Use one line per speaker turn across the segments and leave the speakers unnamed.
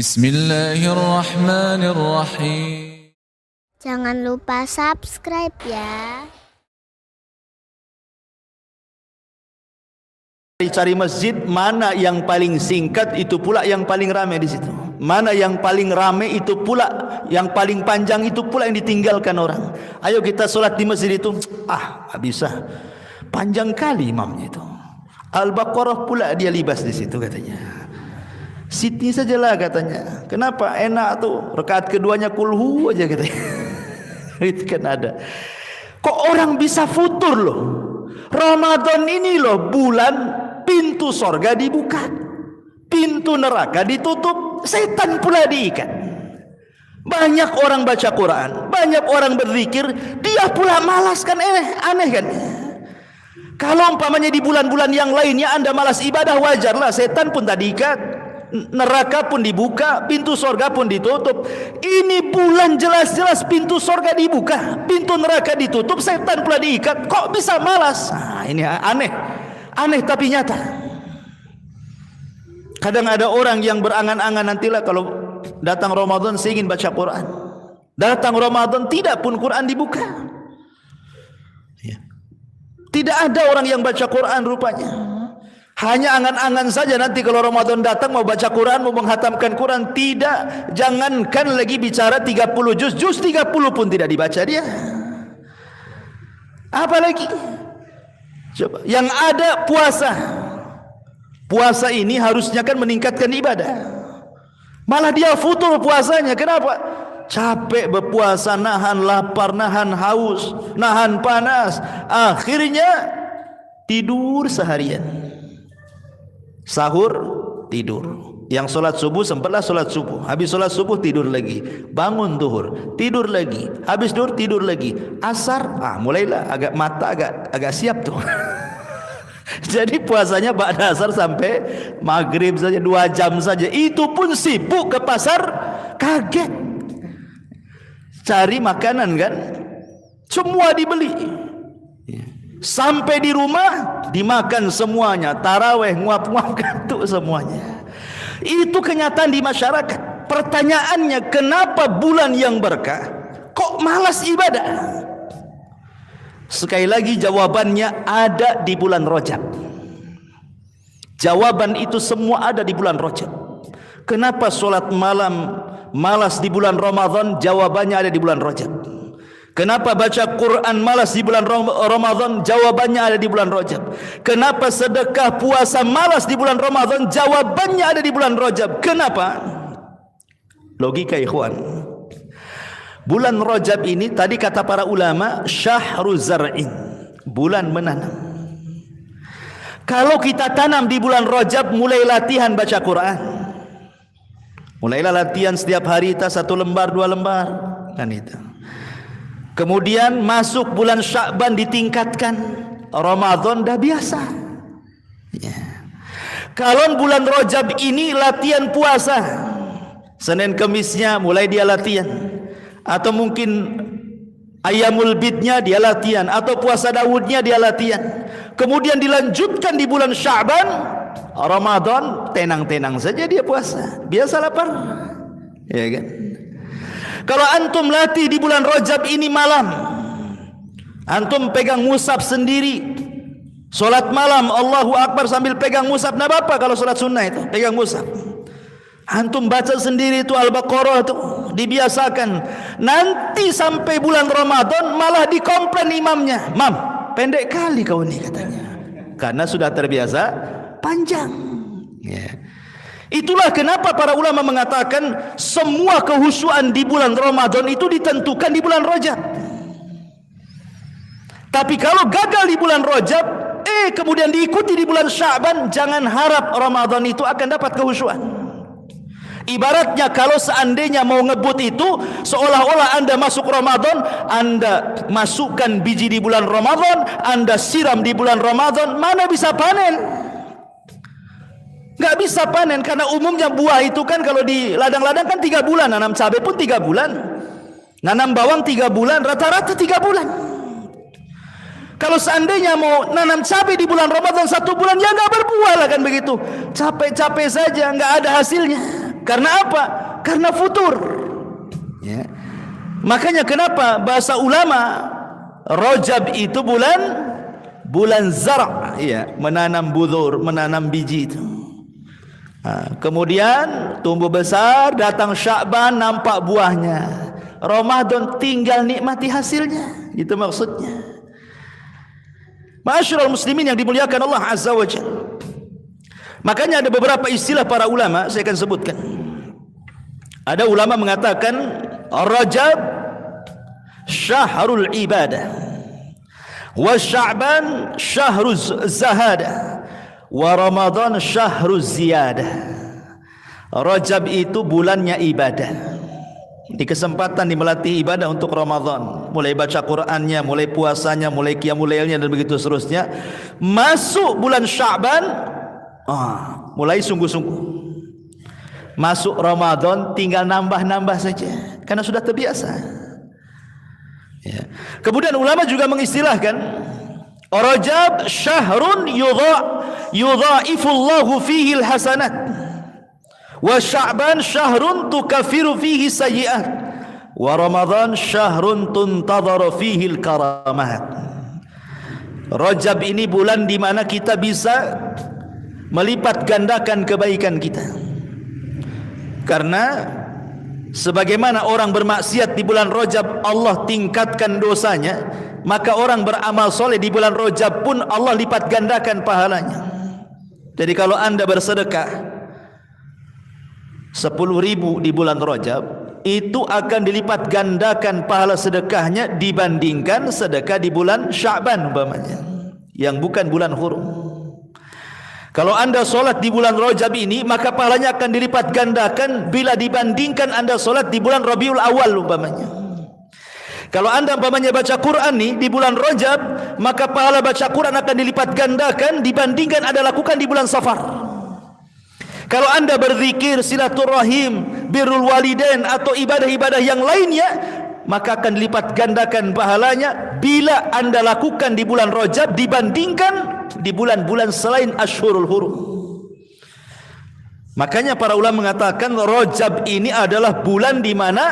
Bismillahirrahmanirrahim.
Jangan lupa subscribe ya.
Cari masjid mana yang paling singkat, itu pula yang paling ramai di situ. Mana yang paling ramai, itu pula yang paling panjang, itu pula yang ditinggalkan orang. Ayo kita solat di masjid itu. Tak bisa, panjang kali imamnya itu. Al-Baqarah pula dia libas di situ katanya. Siti sajalah katanya. Kenapa? Enak tuh. Rakaat keduanya kulhu aja katanya. Itu kan ada. Kok orang bisa futur loh? Ramadan ini loh bulan pintu sorga dibuka, pintu neraka ditutup, setan pula diikat. Banyak orang baca Quran, banyak orang berzikir, dia pula malas kan. Aneh kan? Kalau umpamanya di bulan-bulan yang lainnya Anda malas ibadah, wajarlah, setan pun tak diikat, neraka pun dibuka, pintu sorga pun ditutup. Ini bulan jelas-jelas pintu sorga dibuka, pintu neraka ditutup, setan pula diikat. Kok bisa malas? Ini aneh tapi nyata. Kadang ada orang yang berangan-angan, nantilah kalau datang Ramadan saya ingin baca Quran. Datang Ramadan tidak pun Quran dibuka. Tidak ada orang yang baca Quran rupanya. Hanya angan-angan saja nanti kalau Ramadan datang mau baca Quran, mau menghatamkan Quran. Tidak, jangankan lagi bicara 30 juz 30 pun tidak dibaca dia. Apalagi coba yang ada puasa. Puasa ini harusnya kan meningkatkan ibadah, malah dia futur puasanya. Kenapa? Capek berpuasa, nahan lapar, nahan haus, nahan panas, akhirnya tidur seharian. Sahur tidur, yang solat subuh sempatlah solat subuh, habis solat subuh tidur lagi, bangun zuhur tidur lagi, habis zuhur tidur lagi, asar mulailah agak mata agak siap tuh. Jadi puasanya ba'da asar sampai maghrib saja, 2 jam saja. Itu pun sibuk ke pasar, kaget cari makanan kan, semua dibeli. Sampai di rumah dimakan semuanya, taraweh nguap-nguap kantuk semuanya. Itu kenyataan di masyarakat. Pertanyaannya, kenapa bulan yang berkah kok malas ibadah? Sekali lagi jawabannya ada di bulan Rajab. Jawaban itu semua ada di bulan Rajab. Kenapa solat malam malas di bulan Ramadan? Jawabannya ada di bulan Rajab. Kenapa baca Quran malas di bulan Ramadan? Jawabannya ada di bulan Rajab. Kenapa sedekah puasa malas di bulan Ramadan? Jawabannya ada di bulan Rajab. Kenapa? Logika ikhwan. Bulan Rajab ini tadi kata para ulama syahru zar'in, bulan menanam. Kalau kita tanam di bulan Rajab, mulai latihan baca Quran. Mulailah latihan setiap hari 1 lembar 2 lembar kan itu. Kemudian masuk bulan Sya'ban ditingkatkan, Ramadan dah biasa. Kalau bulan Rajab ini latihan puasa, Senin Kemisnya mulai dia latihan. Atau mungkin Ayyamul Bidnya dia latihan, atau puasa Daudnya dia latihan. Kemudian dilanjutkan di bulan Sya'ban, Ramadan tenang-tenang saja dia puasa, biasa lapar, ya kan? Kalau antum latih di bulan Rajab ini malam, antum pegang mushaf sendiri, solat malam Allahu Akbar sambil pegang mushaf, nah apa kalau solat sunnah itu pegang mushaf, antum baca sendiri itu Al-Baqarah itu, dibiasakan. Nanti sampai bulan Ramadan malah dikomplain imamnya, "Mam, pendek kali kau ini," katanya, karena sudah terbiasa panjang. Itulah kenapa para ulama mengatakan semua kehusuan di bulan Ramadan itu ditentukan di bulan Rajab. Tapi kalau gagal di bulan Rajab, kemudian diikuti di bulan Sya'ban, jangan harap Ramadan itu akan dapat kehusuan. Ibaratnya kalau seandainya mau ngebut itu seolah-olah Anda masuk Ramadan, Anda masukkan biji di bulan Ramadan, Anda siram di bulan Ramadan, mana bisa panen? Nggak bisa panen, karena umumnya buah itu kan kalau di ladang-ladang kan 3 bulan, nanam cabai pun 3 bulan, nanam bawang 3 bulan, rata-rata 3 bulan. Kalau seandainya mau nanam cabai di bulan Ramadan 1 bulan, ya nggak berbuah lah kan begitu. Capek-capek saja, nggak ada hasilnya. Karena apa? Karena futur. Ya. Makanya kenapa bahasa ulama Rajab itu bulan zar', ya, menanam budur, menanam biji itu. Kemudian tumbuh besar, datang Sya'ban, nampak buahnya. Ramadan tinggal nikmati hasilnya. Itu maksudnya. Ma'asyiral muslimin yang dimuliakan Allah Azza wa Jalla. Makanya ada beberapa istilah para ulama, saya akan sebutkan. Ada ulama mengatakan Rajab syahrul ibadah, wa Sya'ban syahruz zahadah, wa Ramadan syahruz ziyadah. Rajab itu bulannya ibadah. Di kesempatan melatih ibadah untuk Ramadan, mulai baca Qur'annya, mulai puasanya, mulai qiyamul lailnya dan begitu seterusnya. Masuk bulan Sya'ban, mulai sungguh-sungguh. Masuk Ramadan tinggal nambah-nambah saja karena sudah terbiasa. Ya. Kemudian ulama juga mengistilahkan Rajab syahrun yudha'ifullahu fihi alhasanat, wa Sya'ban syahrun tukaffiru fihi sayyi'at, wa Ramadan syahrun tuntadharu fihi alkaramat. Rajab ini bulan di mana kita bisa melipat gandakan kebaikan kita. Karena sebagaimana orang bermaksiat di bulan Rajab Allah tingkatkan dosanya, maka orang beramal soleh di bulan Rajab pun Allah lipat gandakan pahalanya. Jadi kalau anda bersedekah 10.000 di bulan Rajab, itu akan dilipat gandakan pahala sedekahnya dibandingkan sedekah di bulan Sya'ban umpamanya, yang bukan bulan hurum. Kalau anda solat di bulan Rajab ini, maka pahalanya akan dilipat gandakan bila dibandingkan anda solat di bulan Rabiul Awal umpamanya. Kalau anda umpamanya baca Quran nih di bulan Rajab, maka pahala baca Quran akan dilipat gandakan dibandingkan anda lakukan di bulan Safar. Kalau anda berzikir, silaturahim, birrul walidain atau ibadah-ibadah yang lainnya, maka akan dilipat gandakan pahalanya bila anda lakukan di bulan Rajab dibandingkan di bulan-bulan selain Ashhurul Hurum. Makanya para ulama mengatakan Rajab ini adalah bulan di mana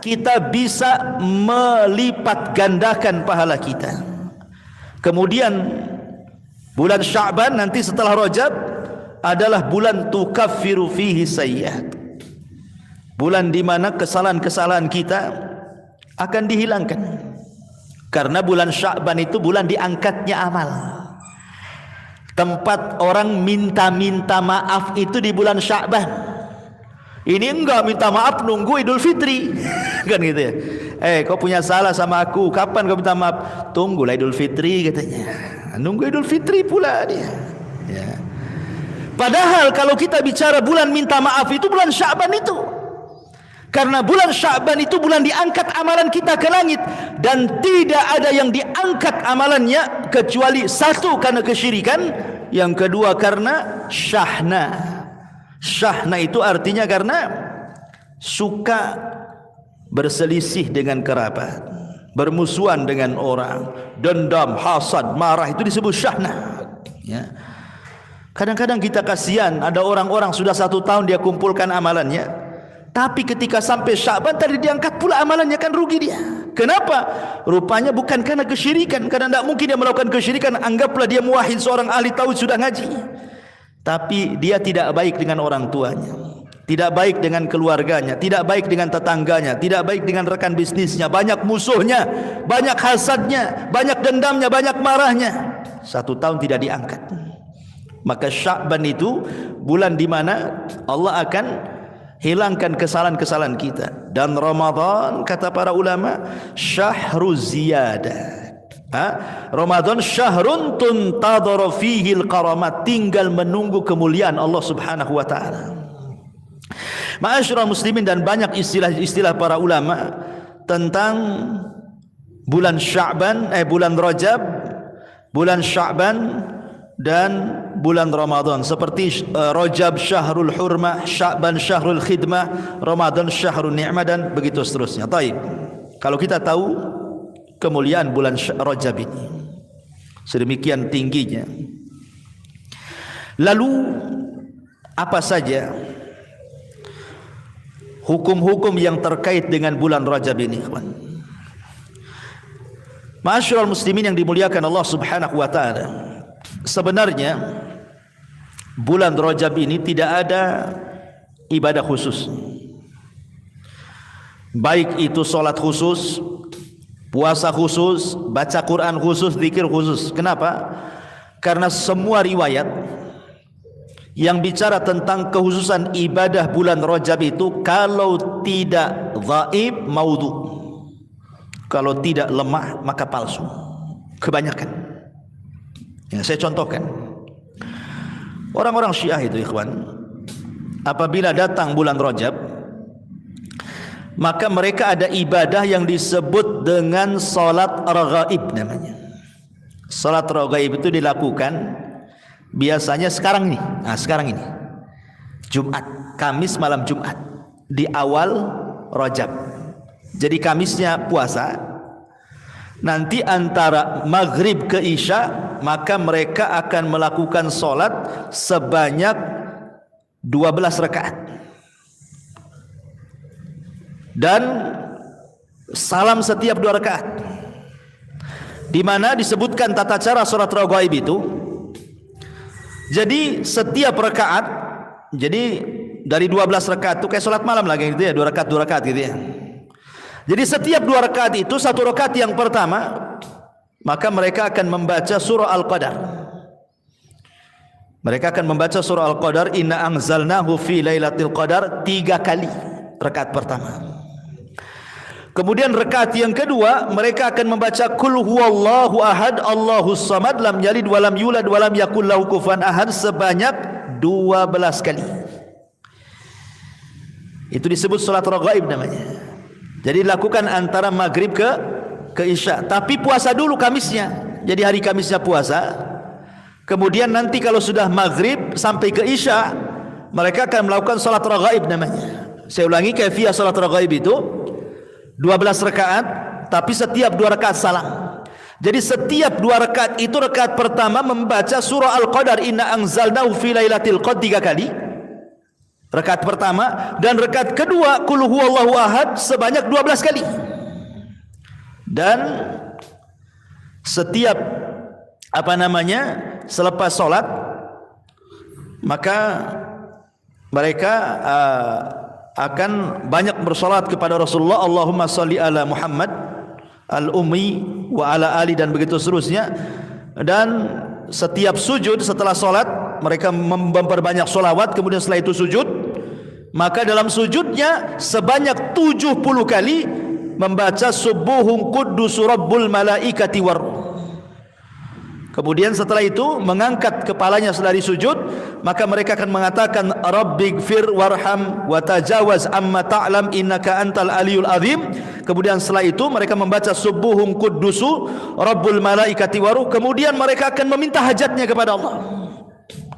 kita bisa melipat gandakan pahala kita. Kemudian bulan Sya'ban nanti setelah Rajab adalah bulan tukaffiru fihi sayyi'at. Bulan di mana kesalahan-kesalahan kita akan dihilangkan. Karena bulan Sya'ban itu bulan diangkatnya amal. Tempat orang minta-minta maaf itu di bulan Sya'ban. Ini enggak minta maaf nunggu Idul Fitri. Kan gitu ya. Kau punya salah sama aku, kapan kau minta maaf? Tunggulah Idul Fitri katanya. Nunggu Idul Fitri pula dia. Ya. Padahal kalau kita bicara bulan minta maaf itu bulan Sya'ban itu. Karena bulan Sya'ban itu bulan diangkat amalan kita ke langit. Dan tidak ada yang diangkat amalannya kecuali satu karena kesyirikan, yang kedua karena syahna. Syahna itu artinya karena suka berselisih dengan kerabat, bermusuhan dengan orang, dendam, hasad, marah, itu disebut syahna. Ya. Kadang-kadang kita kasihan, ada orang-orang sudah 1 tahun dia kumpulkan amalannya, tapi ketika sampai Sya'ban tadi diangkat pula amalannya, kan rugi dia. Kenapa? Rupanya bukan karena kesyirikan, karena tidak mungkin dia melakukan kesyirikan. Anggaplah dia muwahhid, seorang ahli tauhid, sudah ngaji, tapi dia tidak baik dengan orang tuanya, tidak baik dengan keluarganya, tidak baik dengan tetangganya, tidak baik dengan rekan bisnisnya, banyak musuhnya, banyak hasadnya, banyak dendamnya, banyak marahnya. 1 tahun tidak diangkat. Maka Sya'ban itu bulan di mana Allah akan hilangkan kesalahan-kesalahan kita. Dan Ramadan kata para ulama syahruz ziyadah. Ramadan syahrun tuntadharu fihi alkaramat, tinggal menunggu kemuliaan Allah Subhanahu wa taala. Ma'asyiral muslimin, dan banyak istilah-istilah para ulama tentang bulan Sya'ban, bulan Rajab, bulan Sya'ban dan bulan Ramadan, seperti Rajab syahrul hurmah, Sya'ban syahrul khidmah, Ramadan syahrul ni'mah, dan begitu seterusnya. Taib. Kalau kita tahu kemuliaan bulan Rajab ini sedemikian tingginya, lalu apa saja hukum-hukum yang terkait dengan bulan Rajab ini. Ma'asyiral muslimin yang dimuliakan Allah Subhanahu wa taala. Sebenarnya bulan Rajab ini tidak ada ibadah khusus. Baik itu salat khusus, puasa khusus, baca Quran khusus, zikir khusus. Kenapa? Karena semua riwayat yang bicara tentang kekhususan ibadah bulan Rajab itu kalau tidak dhaif maudhu, kalau tidak lemah maka palsu. Kebanyakan. Ya, saya contohkan. Orang-orang Syiah itu, ikhwan, apabila datang bulan Rajab, maka mereka ada ibadah yang disebut dengan salat raghaib namanya. Salat raghaib itu dilakukan biasanya sekarang nih. Nah, sekarang ini Jumat, Kamis malam Jumat di awal Rajab. Jadi Kamisnya puasa. Nanti antara maghrib ke isya maka mereka akan melakukan salat sebanyak 12 rakaat. Dan salam setiap 2 rakaat. Di mana disebutkan tata cara salat raghaib itu. Jadi setiap rakaat, jadi dari 12 rakaat itu kayak salat malam lagi gitu ya, 2 rakaat gitu ya. Jadi setiap 2 rakaat itu, 1 rakaat yang pertama maka mereka akan membaca surah Al-Qadar. Mereka akan membaca surah Al-Qadar, inna anzalnahu fi lailatul qadar 3 kali rakaat pertama. Kemudian rakaat yang kedua mereka akan membaca qul huwallahu ahad Allahus samad lam yalid walam yulad walam yakul lahu kufuwan ahad sebanyak 12 kali. Itu disebut salat raghaib namanya. Jadi dilakukan antara maghrib ke isya. Tapi puasa dulu Kamisnya. Jadi hari Kamisnya puasa. Kemudian nanti kalau sudah maghrib sampai ke isya mereka akan melakukan salat raghaib namanya. Saya ulangi, kaifiyah salat raghaib itu 12 rakaat, tapi setiap 2 rakaat salam. Jadi setiap 2 rakaat itu, rakaat pertama membaca surah Al-Qadar inna anzalnahu fi lailatul qadr 3 kali. Rakaat pertama, dan rakaat kedua qul huwallahu ahad sebanyak 12 kali. Dan setiap selepas salat maka mereka akan banyak bersolat kepada Rasulullah, Allahumma salli ala Muhammad al-ummi wa ala ali, dan begitu seterusnya. Dan setiap sujud setelah solat mereka memperbanyak solawat. Kemudian setelah itu sujud, maka dalam sujudnya sebanyak 70 kali membaca subuhun quddus rabbul malaikati war. Kemudian setelah itu mengangkat kepalanya dari sujud, maka mereka akan mengatakan rabbighfir warham wa tajawaz amma ta'lam innaka antal aliyul azim. Kemudian setelah itu mereka membaca subuhun quddusu rabbul malaikati waruh. Kemudian mereka akan meminta hajatnya kepada Allah.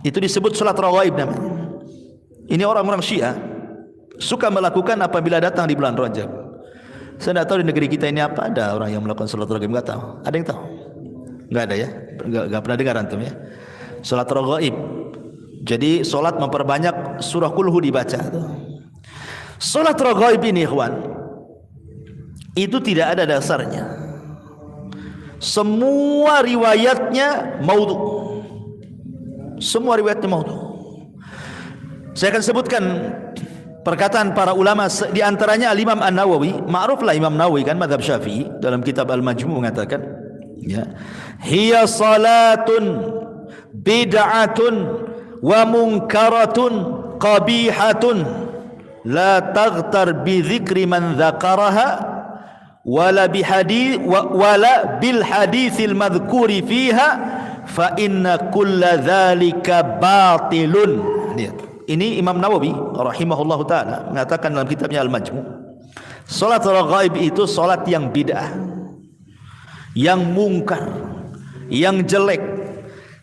Itu disebut salat raghaib namanya. Ini orang-orang Syiah suka melakukan apabila datang di bulan Rajab. Saya tidak tahu di negeri kita ini apa ada orang yang melakukan salat raghaib, enggak tahu. Ada yang tahu? Enggak ada ya? Enggak pernah dengar antum ya? Salat raghaib. Jadi salat memperbanyak surah Qul Hu dibaca. Salat raghaib ini, ikhwan, itu tidak ada dasarnya. Semua riwayatnya maudhu. Semua riwayatnya maudhu. Saya akan sebutkan perkataan para ulama, di antaranya Al-Imam An-Nawawi. Ma'ruflah Imam Nawawi kan mazhab Syafi'i, dalam kitab Al-Majmu' mengatakan, ya, hiya salatun bid'atun wa munkaratun qabihatun la taghtar bi dzikri man dzakaraha wala bi hadits wala bil haditsil madhkuri fiha fa inna kulla dzalika batilun. Ini Imam Nawawi rahimahullahu taala mengatakan dalam kitabnya Al-Majmu', salat raghaib itu salat yang bid'ah, yang mungkar, yang jelek.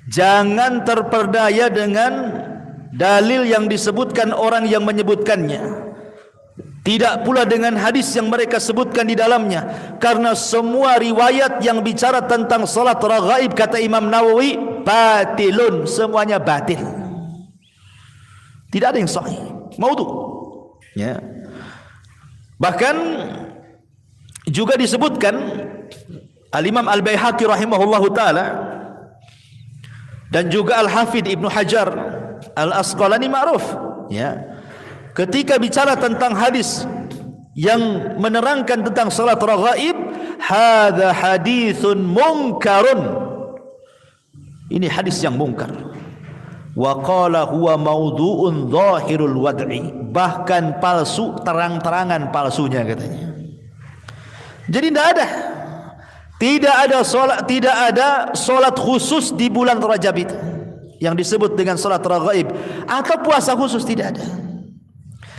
Jangan terperdaya dengan dalil yang disebutkan orang yang menyebutkannya, tidak pula dengan hadis yang mereka sebutkan di dalamnya, karena semua riwayat yang bicara tentang salat raghaib, kata Imam Nawawi, batilun, semuanya batil, tidak ada yang sahih, maudhu, ya. Bahkan juga disebutkan Al-Imam Al-Baihaqi rahimahullahu taala dan juga Al-Hafidh Ibnu Hajar Al-Asqalani ma'ruf, ya, ketika bicara tentang hadis yang menerangkan tentang salat raghaib, hadza haditsun munkarun, ini hadis yang mungkar. Wa qala huwa maudhu'un zahirul wad'i, bahkan palsu, terang-terangan palsunya katanya. Jadi tidak ada solat khusus di bulan Rajab itu yang disebut dengan solat raghaib, atau puasa khusus, tidak ada.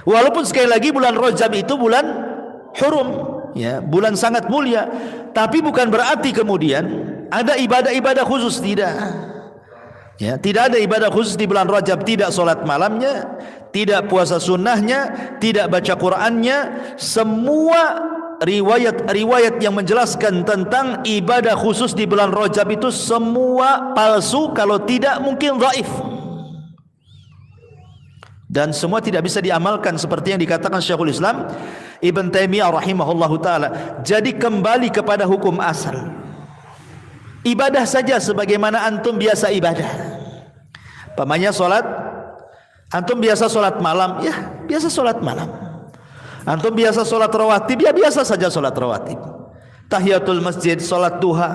Walaupun sekali lagi bulan Rajab itu bulan hurum, ya, bulan sangat mulia, tapi bukan berarti kemudian ada ibadah-ibadah khusus, tidak. Ya, tidak ada ibadah khusus di bulan Rajab, tidak solat malamnya, tidak puasa sunnahnya, tidak baca Qur'annya. Semua riwayat-riwayat yang menjelaskan tentang ibadah khusus di bulan Rajab itu semua palsu, kalau tidak mungkin dhaif. Dan semua tidak bisa diamalkan seperti yang dikatakan Syekhul Islam Ibn Taimiyah rahimahullahu taala. Jadi kembali kepada hukum asal. Ibadah saja sebagaimana antum biasa ibadah. Pamannya solat, antum biasa solat malam, ya biasa solat malam. Antum biasa solat rawatib, ya biasa saja solat rawatib. Tahiyatul masjid, solat duha,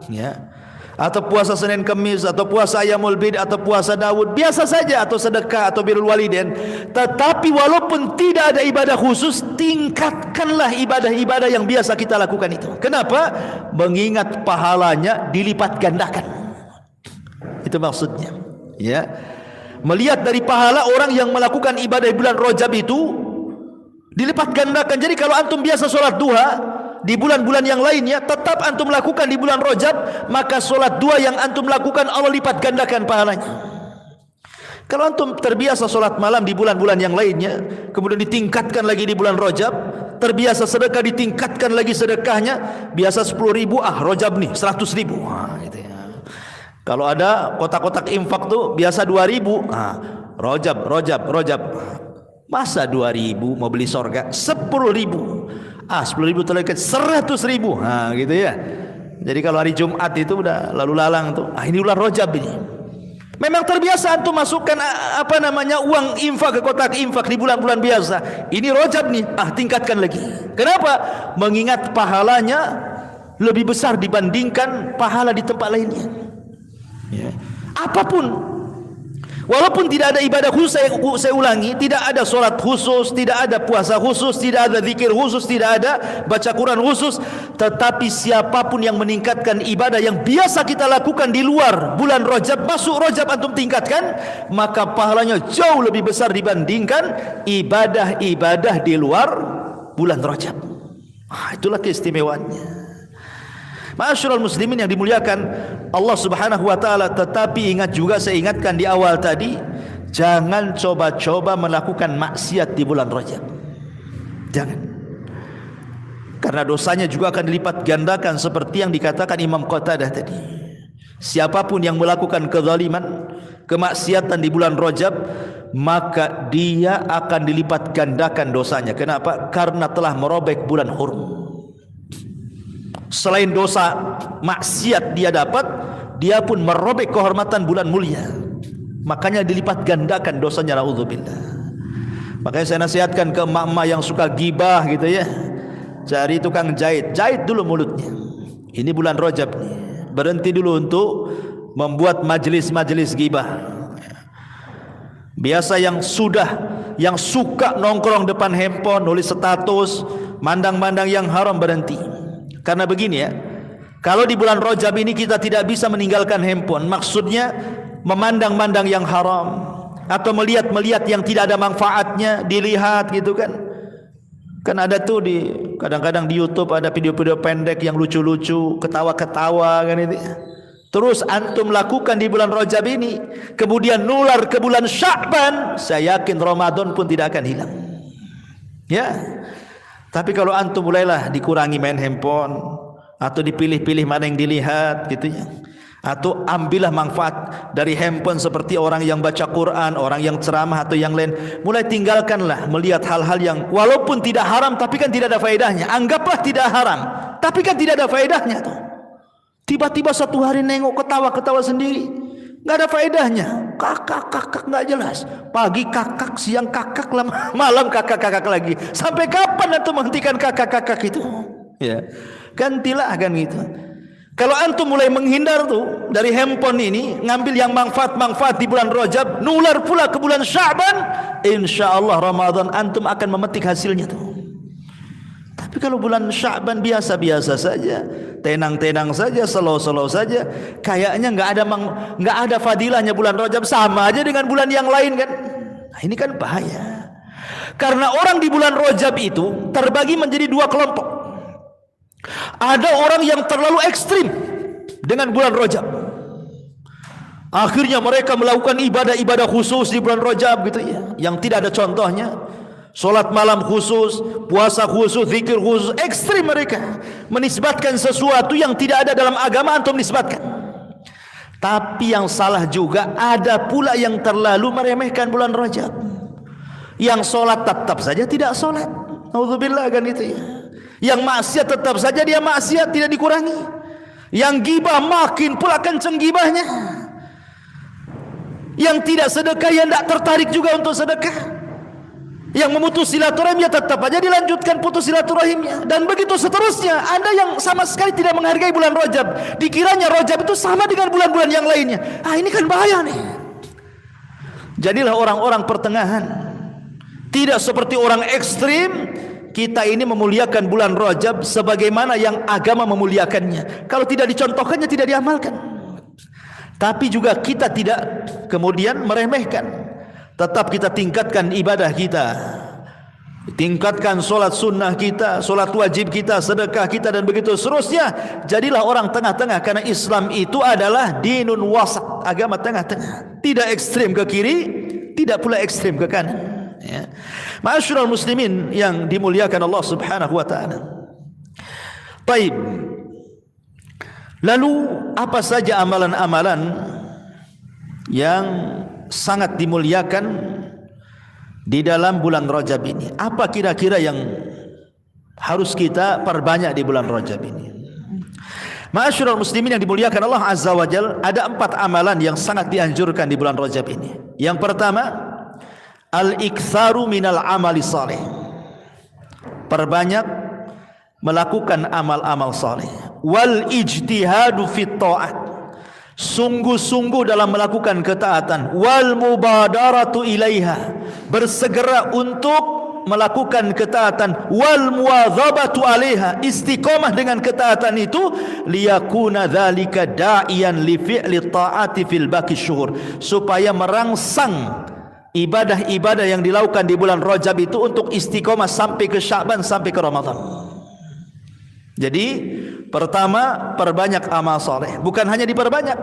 ya, atau puasa Senin Kamis, atau puasa Ayyamul Bid, atau puasa Daud, biasa saja, atau sedekah, atau birrul walidain. Tetapi walaupun tidak ada ibadah khusus, tingkatkanlah ibadah-ibadah yang biasa kita lakukan itu. Kenapa? Mengingat pahalanya dilipat gandakan. Itu maksudnya, ya. Melihat dari pahala orang yang melakukan ibadah di bulan Rajab itu dilipat gandakan. Jadi kalau antum biasa solat duha di bulan-bulan yang lainnya, tetap antum lakukan di bulan Rajab, maka solat duha yang antum lakukan Allah lipat gandakan pahalanya. Kalau antum terbiasa solat malam di bulan-bulan yang lainnya, kemudian ditingkatkan lagi di bulan Rajab, terbiasa sedekah ditingkatkan lagi sedekahnya, biasa 10.000, Rajab nih 100.000, gitu ya. Kalau ada kotak-kotak infak tuh biasa 2.000, Rajab. Masa 2.000 mau beli sorga? 10.000. 10.000 terleket 100.000. Gitu ya. Jadi kalau hari Jumat itu udah lalu lalang tuh. Ini bulan Rajab ini. Memang terbiasa antum masukkan uang infak ke kotak infak di bulan-bulan biasa. Ini Rajab nih, tingkatkan lagi. Kenapa? Mengingat pahalanya lebih besar dibandingkan pahala di tempat lainnya. Ya. Apapun, walaupun tidak ada ibadah khusus, saya ulangi, tidak ada solat khusus, tidak ada puasa khusus, tidak ada zikir khusus, tidak ada baca Quran khusus, tetapi siapapun yang meningkatkan ibadah yang biasa kita lakukan di luar bulan Rajab, masuk Rajab antum tingkatkan, maka pahalanya jauh lebih besar dibandingkan ibadah-ibadah di luar bulan Rajab. Itulah keistimewaannya. Ma'asyiral muslimin yang dimuliakan Allah Subhanahu wa taala. Tetapi ingat juga, saya ingatkan di awal tadi, jangan coba-coba melakukan maksiat di bulan Rajab. Jangan. Karena dosanya juga akan dilipat gandakan seperti yang dikatakan Imam Qatadah tadi. Siapapun yang melakukan kezaliman, kemaksiatan di bulan Rajab, maka dia akan dilipat gandakan dosanya. Kenapa? Karena telah merobek bulan hurum. Selain dosa maksiat dia dapat, dia pun merobek kehormatan bulan mulia. Makanya dilipat gandakan dosanya, naudzubillah. Makanya saya nasihatkan ke emak-emak yang suka gibah gitu ya, cari tukang jahit dulu mulutnya. Ini bulan Rajab nih, berhenti dulu untuk membuat majelis-majelis gibah. Biasa yang suka nongkrong depan handphone, nulis status, mandang-mandang yang haram, berhenti. Karena begini ya, kalau di bulan Rajab ini kita tidak bisa meninggalkan handphone, maksudnya memandang-mandang yang haram atau melihat-melihat yang tidak ada manfaatnya, dilihat gitu kan. Kan ada tuh kadang-kadang di YouTube ada video-video pendek yang lucu-lucu, ketawa-ketawa kan itu. Terus antum lakukan di bulan Rajab ini, kemudian nular ke bulan Sya'ban, saya yakin Ramadan pun tidak akan hilang. Ya. Tapi kalau antum mulailah dikurangi main handphone atau dipilih-pilih mana yang dilihat gitu ya, Atau ambillah manfaat dari handphone seperti orang yang baca Quran, orang yang ceramah atau yang lain. Mulai tinggalkanlah melihat hal-hal yang walaupun tidak haram tapi kan tidak ada faedahnya. Anggaplah tidak haram, tapi kan tidak ada faedahnya tuh. Tiba-tiba satu hari nengok ketawa-ketawa sendiri, nggak ada faedahnya. Kakak nggak jelas. Pagi kakak, siang kakak, malam kakak lagi. Sampai kapan antum menghentikan kakak itu? Ya, gantilah kan gitu. Kalau antum mulai menghindar tuh dari handphone ini, ngambil yang manfaat di bulan Rajab, nular pula ke bulan Sya'ban, insyaallah Ramadan antum akan memetik hasilnya tuh. Tapi kalau bulan Sya'ban biasa-biasa saja, tenang-tenang saja, slow-slow saja, kayaknya nggak ada fadilahnya bulan Rajab, sama aja dengan bulan yang lain kan. Nah, ini kan bahaya. Karena orang di bulan Rajab itu terbagi menjadi dua kelompok. Ada orang yang terlalu ekstrim dengan bulan Rajab. Akhirnya mereka melakukan ibadah-ibadah khusus di bulan Rajab gitu ya, yang tidak ada contohnya. Salat malam khusus, puasa khusus, zikir khusus, ekstrim mereka menisbatkan sesuatu yang tidak ada dalam agama antum nisbatkan. Tapi yang salah juga ada pula yang terlalu meremehkan bulan Rajab. Yang salat tetap saja tidak salat. Nauzubillah kan itu ya. Yang maksiat tetap saja dia maksiat, tidak dikurangi. Yang gibah makin pula kenceng gibahnya. Yang tidak sedekah yang tidak tertarik juga untuk sedekah. Yang memutus silaturahimnya tetap aja dilanjutkan putus silaturahimnya. Dan begitu seterusnya. Ada yang sama sekali tidak menghargai bulan Rajab. Dikiranya Rajab itu sama dengan bulan-bulan yang lainnya. Ini kan bahaya nih. Jadilah orang-orang pertengahan. Tidak seperti orang ekstrim. Kita ini memuliakan bulan Rajab sebagaimana yang agama memuliakannya. Kalau tidak dicontohkannya, tidak diamalkan. Tapi juga kita tidak kemudian meremehkan. Tetap kita tingkatkan ibadah kita, tingkatkan solat sunnah kita, solat wajib kita, sedekah kita, dan begitu seterusnya. Jadilah orang tengah-tengah, karena Islam itu adalah dinun wasat, agama tengah-tengah. Tidak ekstrim ke kiri, tidak pula ekstrim ke kanan. Ya. Ma'asyiral muslimin yang dimuliakan Allah Subhanahu wa taala. Baik. Lalu apa saja amalan-amalan yang sangat dimuliakan di dalam bulan Rajab ini? Apa kira-kira yang harus kita perbanyak di bulan Rajab ini? Ma'asyiral muslimin yang dimuliakan Allah Azza wa Jalla, ada 4 amalan yang sangat dianjurkan di bulan Rajab ini. Yang pertama, al-iktsaru minal amali salih. Perbanyak melakukan amal-amal saleh. Wal ijtihadu fit ta'at. Sungguh-sungguh dalam melakukan ketaatan. Wal mubadaratu ilaiha. Bersegera untuk melakukan ketaatan. Wal muwadzabatu alaiha. Istiqamah dengan ketaatan itu. Liyakuna dzalika da'iyan li fi'li ta'ati fil baqi syuhur. Supaya merangsang ibadah-ibadah yang dilakukan di bulan Rajab itu untuk istiqomah sampai ke Sya'ban, sampai ke Ramadan. Jadi pertama, perbanyak amal soleh. Bukan hanya diperbanyak,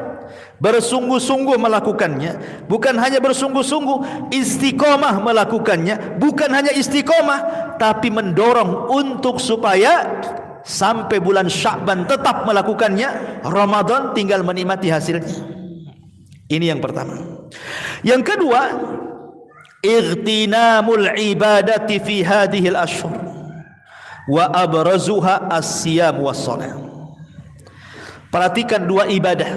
bersungguh-sungguh melakukannya. Bukan hanya bersungguh-sungguh, istiqomah melakukannya. Bukan hanya istiqomah, tapi mendorong untuk supaya sampai bulan Sya'ban tetap melakukannya. Ramadan tinggal menikmati hasilnya. Ini yang pertama. Yang kedua, ightinamul ibadati fi hadhil ashhur wa abrazuha as-siyam was-shalah. Perhatikan 2 ibadah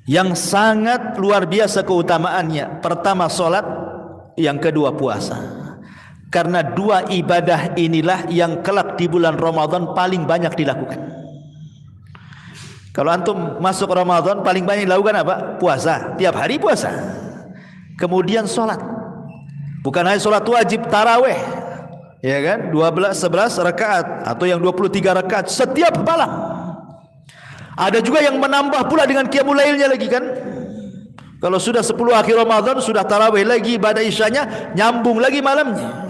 yang sangat luar biasa keutamaannya. Pertama salat, yang kedua puasa. Karena 2 ibadah inilah yang kelak di bulan Ramadan paling banyak dilakukan. Kalau antum masuk Ramadan paling banyak dilakukan apa? Puasa. Tiap hari puasa. Kemudian sholat. Bukan hanya sholat wajib, taraweh, ya kan, 11 rakaat atau yang 23 rakaat setiap malam. Ada juga yang menambah pula dengan qiyamul lailnya lagi kan. Kalau sudah 10 akhir Ramadan, sudah taraweh lagi, ibadah isyanya nyambung lagi malamnya.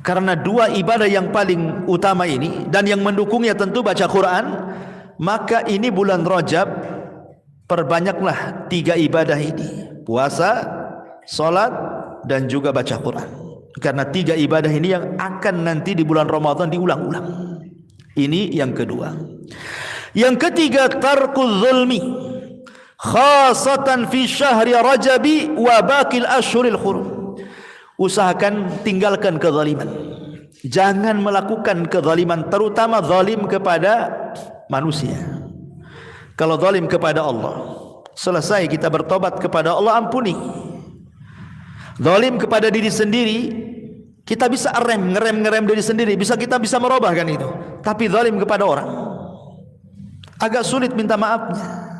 Karena 2 ibadah yang paling utama ini dan yang mendukungnya tentu baca Quran, maka ini bulan Rajab perbanyaklah 3 ibadah ini. Puasa, salat, dan juga baca Quran. Karena 3 ibadah ini yang akan nanti di bulan Ramadan diulang-ulang. Ini yang kedua. Yang ketiga, tarkul zulmi, khasatan fi syahri Rajabi wa baqil ashhuril hurum. Usahakan tinggalkan kezaliman. Jangan melakukan kezaliman, terutama zalim kepada manusia. Kalau zalim kepada Allah, selesai kita bertobat kepada Allah, ampuni. Zalim kepada diri sendiri, kita bisa ngerem diri sendiri, kita bisa merubahkan itu. Tapi zalim kepada orang, agak sulit minta maafnya.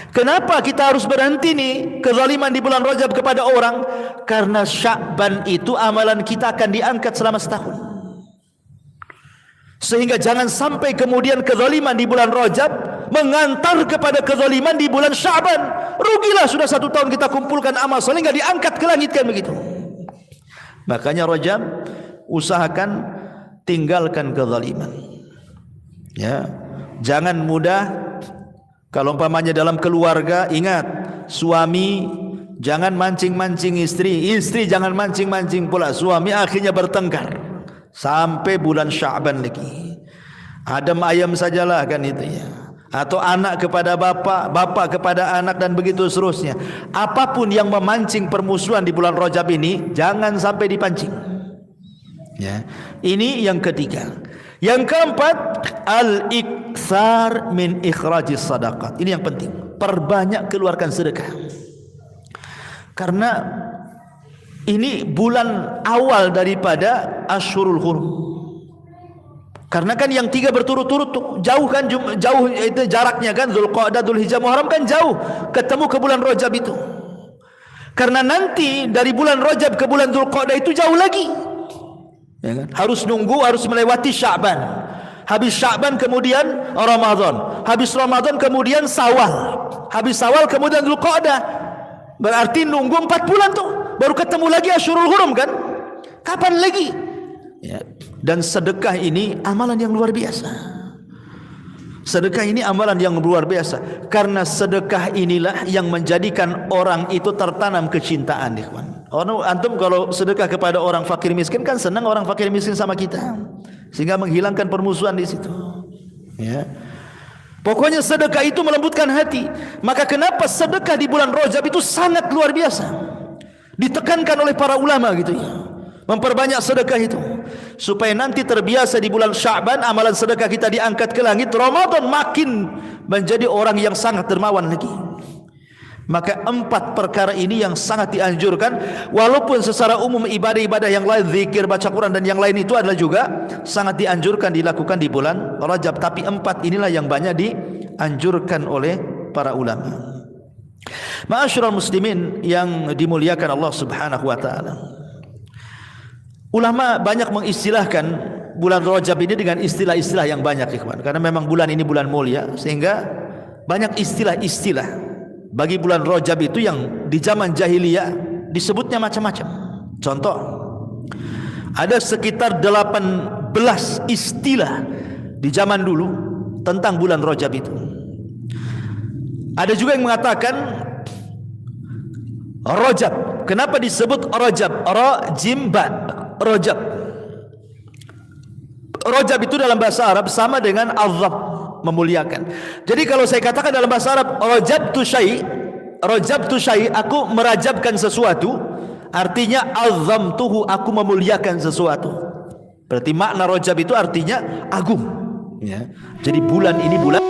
Kenapa kita harus berhenti nih kezaliman di bulan Rajab kepada orang? Karena Sya'ban itu amalan kita akan diangkat selama setahun. Sehingga jangan sampai kemudian kezaliman di bulan Rajab mengantar kepada kezaliman di bulan Sya'ban. Rugilah sudah 1 tahun kita kumpulkan amal soleh nggak diangkat ke langit, kan begitu. Makanya Rajab usahakan tinggalkan kezaliman. Ya, jangan mudah. Kalau umpamanya dalam keluarga, ingat, suami jangan mancing-mancing istri, istri jangan mancing-mancing pula suami, akhirnya bertengkar sampai bulan Sya'ban lagi. Adem ayam sajalah kan itu ya. Atau anak kepada bapak, bapak kepada anak, dan begitu seterusnya. Apapun yang memancing permusuhan di bulan Rajab ini jangan sampai dipancing. Ya. Ini yang ketiga. Yang keempat, al-iktsar min ikhrajis sadaqat. Ini yang penting. Perbanyak keluarkan sedekah. Karena ini bulan awal daripada Ashhurul Hurum. Karena kan yang 3 berturut-turut tuh jauh kan, jauh itu jaraknya kan, Dzulqa'dah, Dzulhijjah, Muharram kan jauh, ketemu ke bulan Rajab itu. Karena nanti dari bulan Rajab ke bulan Dzulqa'dah itu jauh lagi. Ya kan? Harus nunggu, harus melewati Sya'ban. Habis Sya'ban kemudian Ramadan. Habis Ramadan kemudian Syawal. Habis Syawal kemudian Dzulqa'dah. Berarti nunggu 4 bulan tuh baru ketemu lagi Ashhurul Hurum kan? Kapan lagi? Ya. Dan sedekah ini amalan yang luar biasa. Sedekah ini amalan yang luar biasa. Karena sedekah inilah yang menjadikan orang itu tertanam kecintaan, ikhwan. Antum kalau sedekah kepada orang fakir miskin kan senang orang fakir miskin sama kita, sehingga menghilangkan permusuhan di situ. Ya. Pokoknya sedekah itu melembutkan hati. Maka kenapa sedekah di bulan Rajab itu sangat luar biasa, ditekankan oleh para ulama gitu ya. Memperbanyak sedekah itu supaya nanti terbiasa di bulan Sya'ban amalan sedekah kita diangkat ke langit. Ramadan makin menjadi orang yang sangat dermawan lagi. Maka 4 perkara ini yang sangat dianjurkan. Walaupun secara umum ibadah-ibadah yang lain, zikir, baca Quran dan yang lain itu adalah juga sangat dianjurkan dilakukan di bulan Rajab, tapi 4 inilah yang banyak dianjurkan oleh para ulama. Ma'asyiral muslimin yang dimuliakan Allah Subhanahu wa taala. Ulama banyak mengistilahkan bulan Rajab ini dengan istilah-istilah yang banyak, ikhwan. Karena memang bulan ini bulan mulia, sehingga banyak istilah-istilah bagi bulan Rajab itu yang di zaman jahiliyah disebutnya macam-macam. Contoh, ada sekitar 18 istilah di zaman dulu tentang bulan Rajab itu. Ada juga yang mengatakan Rajab. Kenapa disebut Rajab? Ra-jim ba, Rajab. Rajab itu dalam bahasa Arab sama dengan azab, memuliakan. Jadi kalau saya katakan dalam bahasa Arab rajabtu syai, aku merajabkan sesuatu, artinya azamtuhu, aku memuliakan sesuatu. Berarti makna Rajab itu artinya agung ya. Jadi bulan ini bulan